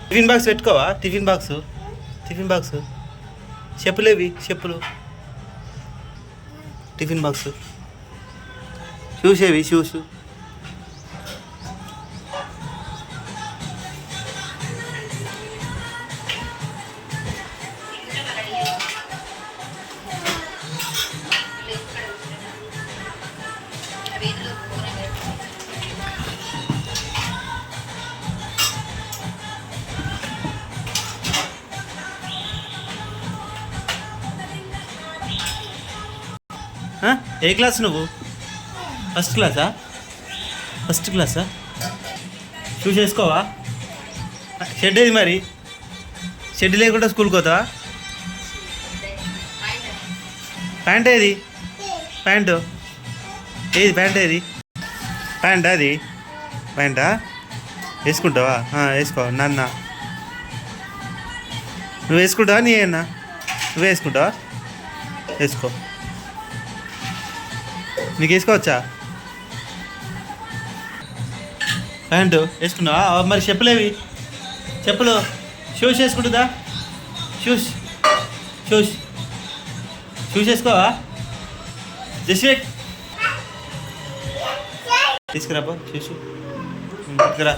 Tiffin box పెట్టుకోవా? Tiffin box చెప్పులేవి చెప్పులు టిఫిన్ బాక్స్ షూస్ ఏవి షూస్ ఏ క్లాస్ నువ్వు? ఫస్ట్ క్లాసా? షూస్ వేసుకోవా? షెడ్ ఏది మరి? షెడ్ లేకుండా స్కూల్కి పోతావా? ప్యాంట్ ఏది? ప్యాంట్ ఏది? ప్యాంట్ అది ప్యాంటా? వేసుకుంటావా? వేసుకో. నాన్న నువ్వు వేసుకుంటావా? నీ అన్నా నువ్వు వేసుకుంటావా? వేసుకో. నీకు వేసుకోవచ్చా ప్యాంటు? వేసుకున్నావా? మరి చెప్పులేవి? చెప్పులు షూస్ వేసుకుంటుందా? షూస్ వేసుకోవా? జస్ట్ తీసుకురాపో షూస్ తీసుకురా.